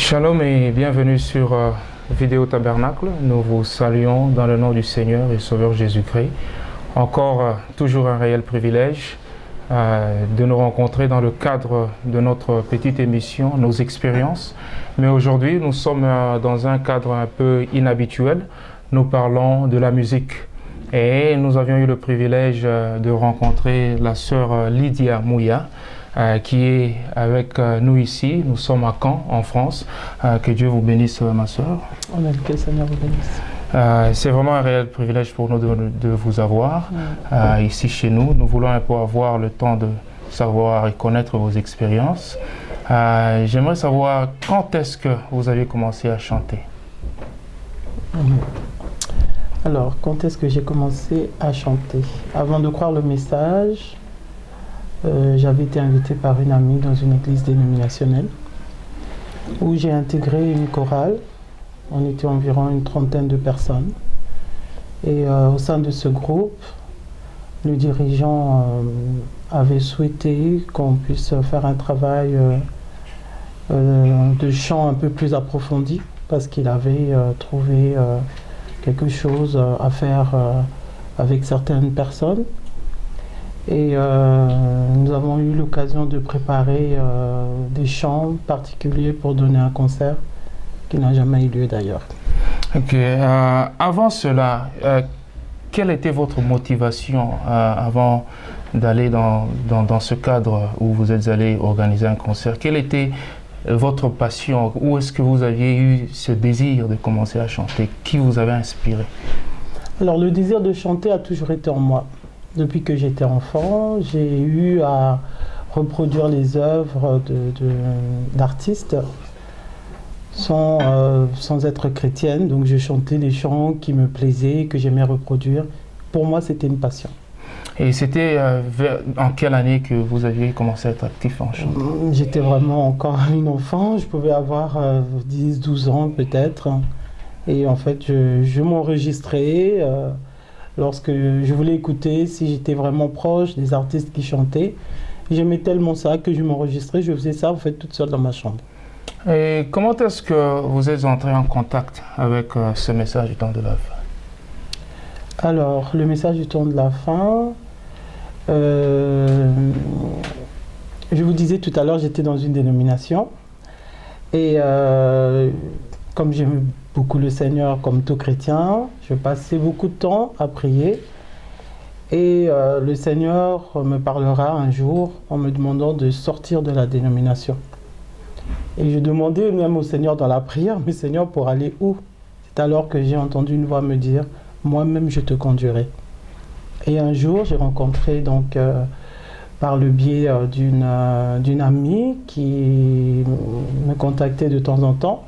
Shalom et bienvenue sur Vidéo Tabernacle. Nous vous saluons dans le nom du Seigneur et Sauveur Jésus-Christ. Encore toujours un réel privilège de nous rencontrer dans le cadre de notre petite émission, nos expériences. Mais aujourd'hui, nous sommes dans un cadre un peu inhabituel. Nous parlons de la musique. Et nous avions eu le privilège de rencontrer la sœur Lydia Mouya, qui est avec nous ici. Nous sommes à Caen, en France. Que Dieu vous bénisse, ma sœur. Amen, que le Seigneur vous bénisse. C'est vraiment un réel privilège pour nous de vous avoir ici chez nous. Nous voulons un peu avoir le temps de savoir et connaître vos expériences. J'aimerais savoir quand est-ce que vous avez commencé à chanter. Alors, quand est-ce que j'ai commencé à chanter? Avant de croire le message, j'avais été invitée par une amie dans une église dénominationnelle où j'ai intégré une chorale. On était environ une trentaine de personnes. Et au sein de ce groupe, le dirigeant avait souhaité qu'on puisse faire un travail de chant un peu plus approfondi parce qu'il avait trouvé quelque chose à faire avec certaines personnes. Et nous avons eu l'occasion de préparer des chants particuliers pour donner un concert qui n'a jamais eu lieu d'ailleurs. Ok. Avant cela, quelle était votre motivation avant d'aller dans ce cadre où vous êtes allé organiser un concert? Quelle était votre passion? Où est-ce que vous aviez eu ce désir de commencer à chanter? Qui vous avait inspiré? Alors le désir de chanter a toujours été en moi. Depuis que j'étais enfant, j'ai eu à reproduire les œuvres d'artistes sans être chrétienne. Donc je chantais les chants qui me plaisaient, que j'aimais reproduire. Pour moi, c'était une passion. Et c'était en quelle année que vous aviez commencé à être actif en chant? J'étais vraiment encore une enfant. Je pouvais avoir 10-12 ans peut-être. Et en fait, je m'enregistrais lorsque je voulais écouter si j'étais vraiment proche des artistes qui chantaient. J'aimais tellement ça que je m'enregistrais. Je faisais ça en fait toute seule dans ma chambre. Et comment est-ce que vous êtes entré en contact avec ce message du temps de la fin? Alors, le message du temps de la fin, je vous disais tout à l'heure, j'étais dans une dénomination. Et comme j'aime beaucoup le Seigneur, comme tout chrétien, je passais beaucoup de temps à prier. Et le Seigneur me parlera un jour en me demandant de sortir de la dénomination. Et je demandais même au Seigneur dans la prière, mais Seigneur, pour aller où? C'est alors que j'ai entendu une voix me dire, moi-même je te conduirai. Et un jour, j'ai rencontré donc par le biais d'une amie qui me contactait de temps en temps,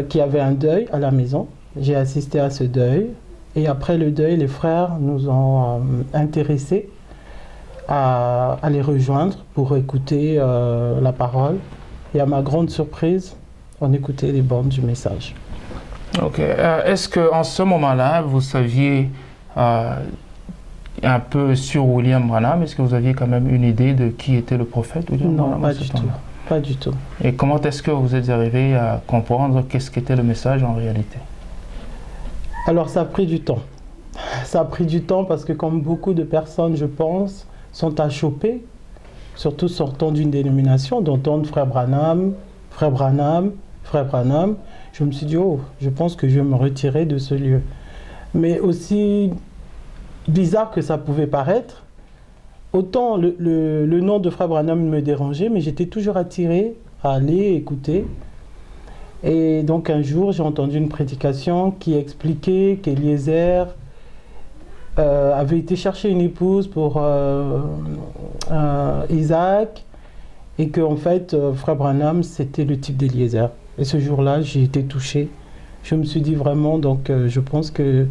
qui avait un deuil à la maison. J'ai assisté à ce deuil. Et après le deuil, les frères nous ont intéressés à les rejoindre pour écouter la parole. Et à ma grande surprise, on écoutait les bandes du message. Ok. Est-ce qu'en ce moment-là, vous saviez un peu sur William Branham? Est-ce que vous aviez quand même une idée de qui était le prophète William Branham? Non, pas du tout. Pas du tout. Et comment est-ce que vous êtes arrivé à comprendre qu'est-ce qu'était le message en réalité? Alors ça a pris du temps. Ça a pris du temps parce que comme beaucoup de personnes, je pense, sont achoppées, surtout sortant d'une dénomination, d'entendre frère Branham, frère Branham, frère Branham, je me suis dit, oh, je pense que je vais me retirer de ce lieu. Mais aussi bizarre que ça pouvait paraître, autant le nom de frère Branham me dérangeait, mais j'étais toujours attirée à aller écouter. Et donc un jour, j'ai entendu une prédication qui expliquait qu'Eliezer avait été chercher une épouse pour Isaac et qu'en fait, frère Branham, c'était le type d'Eliezer. Et ce jour-là, j'ai été touchée. Je me suis dit vraiment, donc je pense que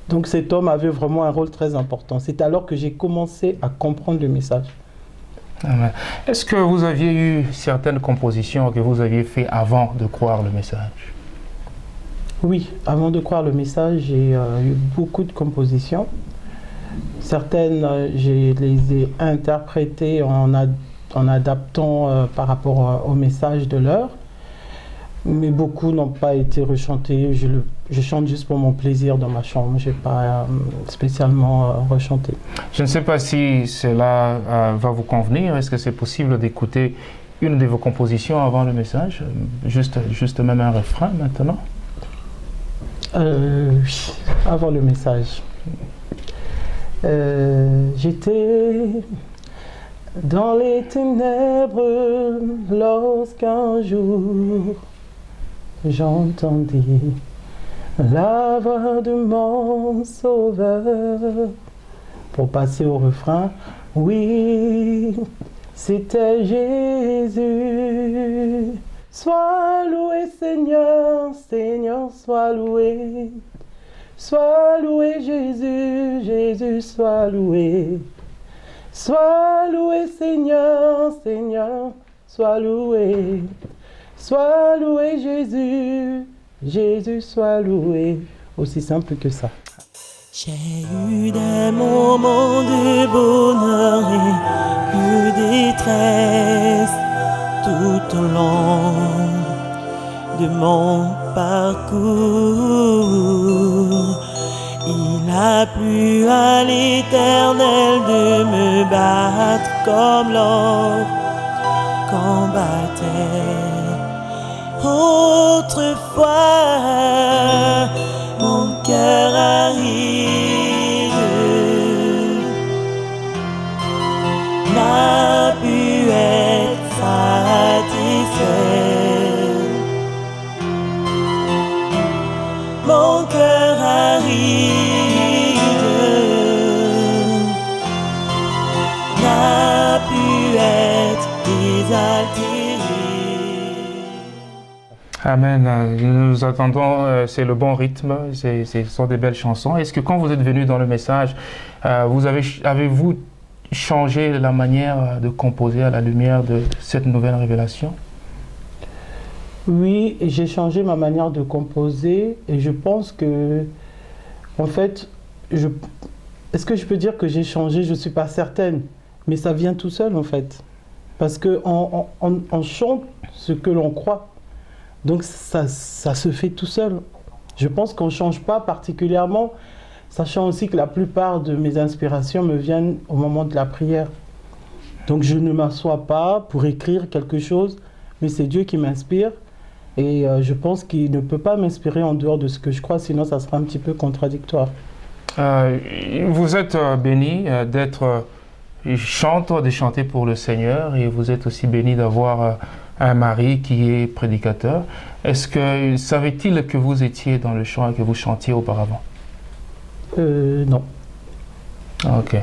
donc cet homme avait vraiment un rôle très important. C'est alors que j'ai commencé à comprendre le message. Amen. Est-ce que vous aviez eu certaines compositions que vous aviez fait avant de croire le message? Oui, avant de croire le message, j'ai eu beaucoup de compositions. Certaines, je les ai interprétées en adaptant par rapport au message de l'heure. mais beaucoup n'ont pas été rechantés. Je chante juste pour mon plaisir dans ma chambre, je n'ai pas spécialement rechanté. Je ne sais pas si cela va vous convenir. Est-ce que c'est possible d'écouter une de vos compositions avant le message? Juste même un refrain maintenant? Oui, avant le message. J'étais dans les ténèbres lorsqu'un jour j'entendis la voix de mon sauveur. Pour passer au refrain, oui, c'était Jésus. Sois loué Seigneur, Seigneur, sois loué. Sois loué Jésus, Jésus, sois loué. Sois loué Seigneur, Seigneur, sois loué. Sois loué Jésus, Jésus, sois loué. Aussi simple que ça. J'ai eu des moments de bonheur et de détresse tout au long de mon parcours. Il a plu à l'Éternel de me battre comme l'or combattait. Autrefois, mon cœur aride n'a pu être satisfait. Mon cœur aride n'a pu être désaltéré. Amen. Nous attendons, c'est le bon rythme, ce sont des belles chansons. Est-ce que quand vous êtes venu dans le message, avez-vous changé la manière de composer à la lumière de cette nouvelle révélation? Oui, j'ai changé ma manière de composer et je pense que, en fait, est-ce que je peux dire que j'ai changé? Je ne suis pas certaine, mais ça vient tout seul en fait. Parce qu'on on chante ce que l'on croit. Donc ça se fait tout seul. Je pense qu'on ne change pas particulièrement, sachant aussi que la plupart de mes inspirations me viennent au moment de la prière. Donc je ne m'assois pas pour écrire quelque chose, mais c'est Dieu qui m'inspire. Et je pense qu'il ne peut pas m'inspirer en dehors de ce que je crois, sinon ça sera un petit peu contradictoire. Vous êtes béni d'être chanteur, de chanter pour le Seigneur, et vous êtes aussi béni d'avoir un mari qui est prédicateur. Est-ce que savait-il que vous étiez dans le chant et que vous chantiez auparavant? Non. Ok.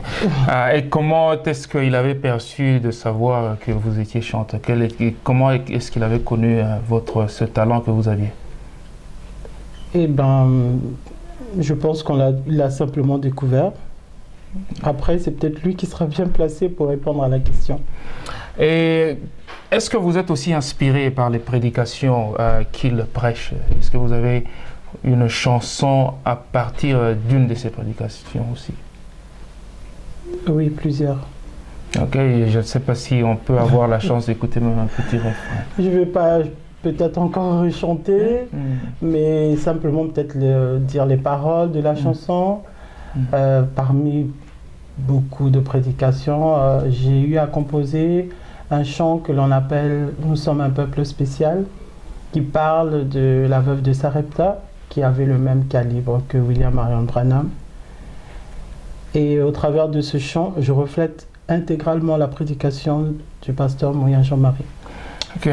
Et comment est-ce qu'il avait perçu de savoir que vous étiez chanteur? Comment est-ce qu'il avait connu ce talent que vous aviez? Eh bien, je pense qu'il l'a simplement découvert. Après, c'est peut-être lui qui sera bien placé pour répondre à la question. Et est-ce que vous êtes aussi inspiré par les prédications qu'il prêche? Est-ce que vous avez une chanson à partir d'une de ces prédications aussi? Oui, plusieurs. Ok, je ne sais pas si on peut avoir la chance d'écouter même un petit refrain. Je ne vais pas peut-être encore chanter, mais simplement peut-être dire les paroles de la chanson. Parmi beaucoup de prédications, j'ai eu à composer un chant que l'on appelle « Nous sommes un peuple spécial », qui parle de la veuve de Sarepta, qui avait le même calibre que William Marion Branham. Et au travers de ce chant, je reflète intégralement la prédication du pasteur Moyen Jean-Marie. Ok.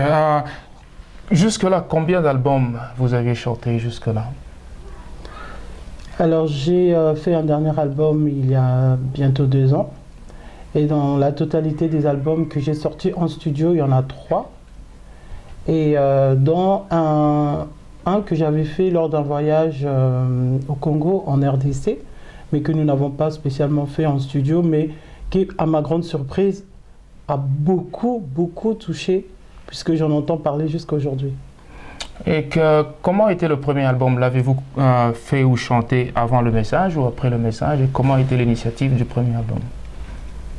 Jusque-là, combien d'albums vous aviez chanté jusque-là? Alors, j'ai fait un dernier album il y a bientôt 2 ans. Et dans la totalité des albums que j'ai sortis en studio, il y en a 3. Et dans un que j'avais fait lors d'un voyage au Congo, en RDC, mais que nous n'avons pas spécialement fait en studio, mais qui, à ma grande surprise, a beaucoup touché, puisque j'en entends parler jusqu'à aujourd'hui. Et comment était le premier album? L'avez-vous fait ou chanté avant le message ou après le message? Et comment était l'initiative du premier album?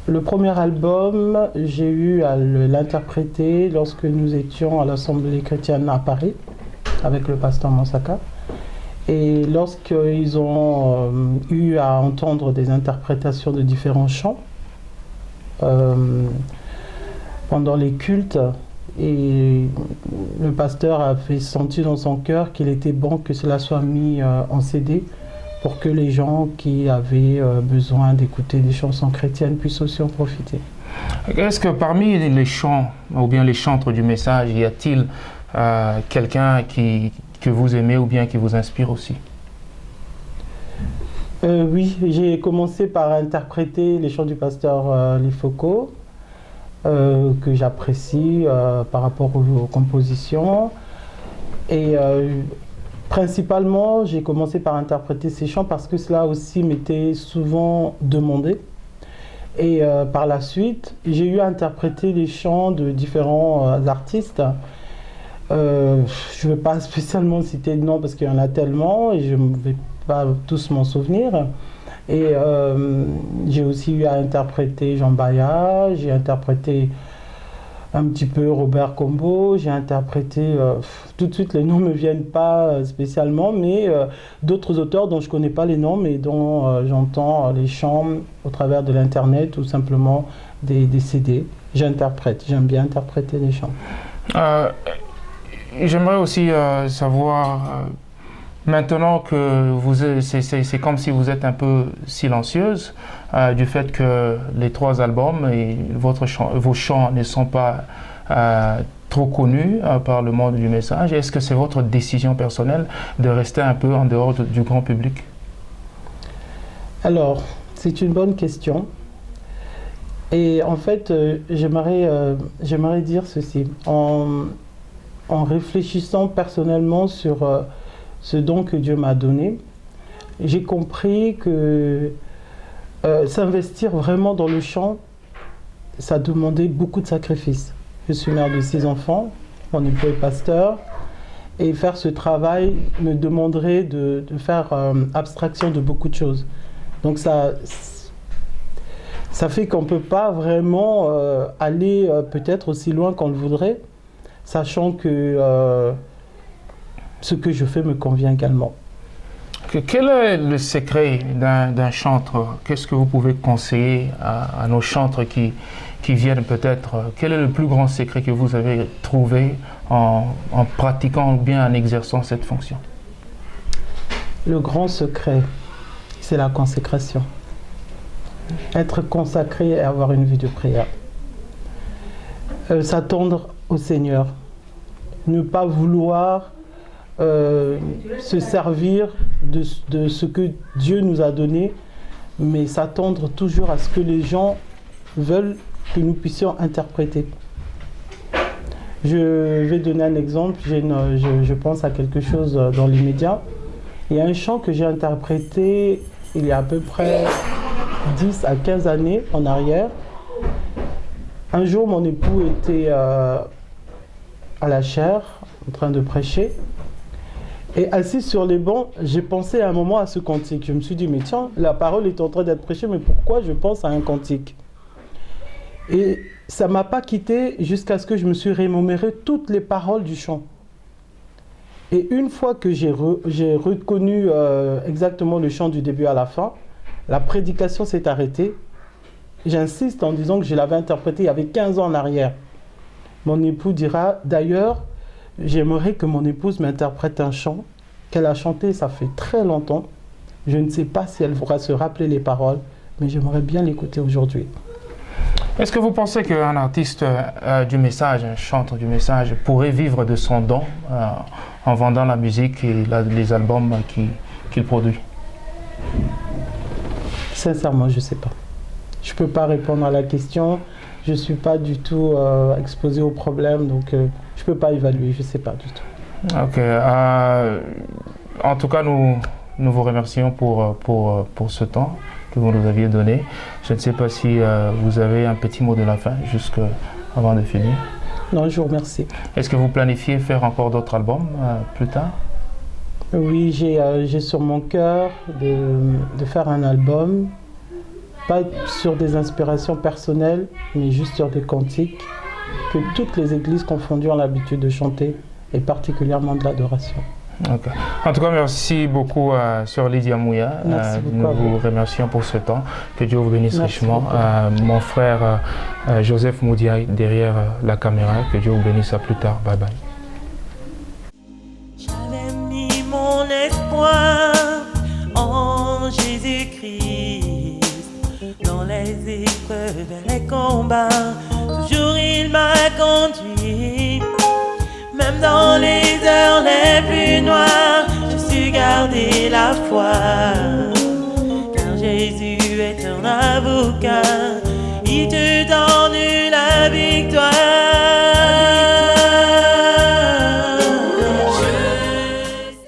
Le premier album, j'ai eu à l'interpréter lorsque nous étions à l'Assemblée chrétienne à Paris. avec le pasteur Monsaka. Et lorsqu'ils ont eu à entendre des interprétations de différents chants pendant les cultes, et le pasteur a fait sentir dans son cœur qu'il était bon que cela soit mis en CD pour que les gens qui avaient besoin d'écouter des chansons chrétiennes puissent aussi en profiter. Est-ce que parmi les chants ou bien les chantres du message, y a-t-il quelqu'un que vous aimez ou bien qui vous inspire aussi? Oui, j'ai commencé par interpréter les chants du pasteur Lifoko, que j'apprécie par rapport aux compositions. Et principalement, j'ai commencé par interpréter ces chants parce que cela aussi m'était souvent demandé. Et par la suite, j'ai eu à interpréter les chants de différents artistes. Je ne vais pas spécialement citer de nom parce qu'il y en a tellement et je ne vais pas tous m'en souvenir. Et j'ai aussi eu à interpréter Jean Baya, j'ai interprété un petit peu Robert Combo, j'ai interprété, tout de suite les noms ne me viennent pas spécialement, mais d'autres auteurs dont je ne connais pas les noms, mais dont j'entends les chants au travers de l'internet ou simplement des CD. J'interprète, j'aime bien interpréter les chants. J'aimerais aussi savoir, maintenant que c'est comme si vous êtes un peu silencieuse, du fait que les 3 albums et vos chants ne sont pas trop connus par le monde du message. Est-ce que c'est votre décision personnelle de rester un peu en dehors du grand public? Alors, c'est une bonne question. Et en fait, j'aimerais dire ceci. En réfléchissant personnellement sur ce don que Dieu m'a donné, j'ai compris que s'investir vraiment dans le chant, ça demandait beaucoup de sacrifices. Je suis mère de 6 enfants, mon époux est pasteur, et faire ce travail me demanderait de faire abstraction de beaucoup de choses. Donc ça fait qu'on ne peut pas vraiment aller peut-être aussi loin qu'on le voudrait, sachant que ce que je fais me convient également. Quel est le secret d'un chantre? Qu'est-ce que vous pouvez conseiller à nos chantres qui viennent peut-être? Quel est le plus grand secret que vous avez trouvé en pratiquant ou bien en exerçant cette fonction? Le grand secret, c'est la consécration. Être consacré et avoir une vie de prière. S'attendre au Seigneur. Ne pas vouloir se servir de ce que Dieu nous a donné, mais s'attendre toujours à ce que les gens veulent que nous puissions interpréter. Je vais donner un exemple, je pense à quelque chose dans l'immédiat. Il y a un chant que j'ai interprété il y a à peu près 10 à 15 années en arrière. Un jour, mon époux était à la chaire, en train de prêcher. Et assis sur les bancs, j'ai pensé à un moment à ce cantique. Je me suis dit, mais tiens, la parole est en train d'être prêchée, mais pourquoi je pense à un cantique? Et ça ne m'a pas quitté jusqu'à ce que je me suis remémoré toutes les paroles du chant. Et une fois que j'ai reconnu exactement le chant du début à la fin, la prédication s'est arrêtée. J'insiste en disant que je l'avais interprété il y avait 15 ans en arrière. Mon époux dira, d'ailleurs, j'aimerais que mon épouse m'interprète un chant qu'elle a chanté, ça fait très longtemps. Je ne sais pas si elle pourra se rappeler les paroles, mais j'aimerais bien l'écouter aujourd'hui. Est-ce que vous pensez qu'un artiste du message, un chanteur du message, pourrait vivre de son don en vendant la musique et les albums qu'il produit? Sincèrement, je ne sais pas. Je ne peux pas répondre à la question. Je ne suis pas du tout exposé au problème, donc je ne peux pas évaluer, je ne sais pas du tout. Ok. En tout cas, nous vous remercions pour ce temps que vous nous aviez donné. Je ne sais pas si vous avez un petit mot de la fin, juste avant de finir. Non, je vous remercie. Est-ce que vous planifiez faire encore d'autres albums plus tard? Oui, j'ai sur mon cœur de faire un album, pas sur des inspirations personnelles, mais juste sur des cantiques que toutes les églises confondues ont l'habitude de chanter et particulièrement de l'adoration. Ok. En tout cas, merci beaucoup Sœur Lydia Mouya. Nous vous remercions pour ce temps. Que Dieu vous bénisse richement. Mon frère Joseph Moudiaï derrière la caméra. Que Dieu vous bénisse. À plus tard. Bye bye. J'avais mis mon espoir en Jésus-Christ. Dans les épreuves et les combats, toujours il m'a conduit. Même dans les heures les plus noires, je suis gardé la foi. Car Jésus est un avocat, il te donne la victoire.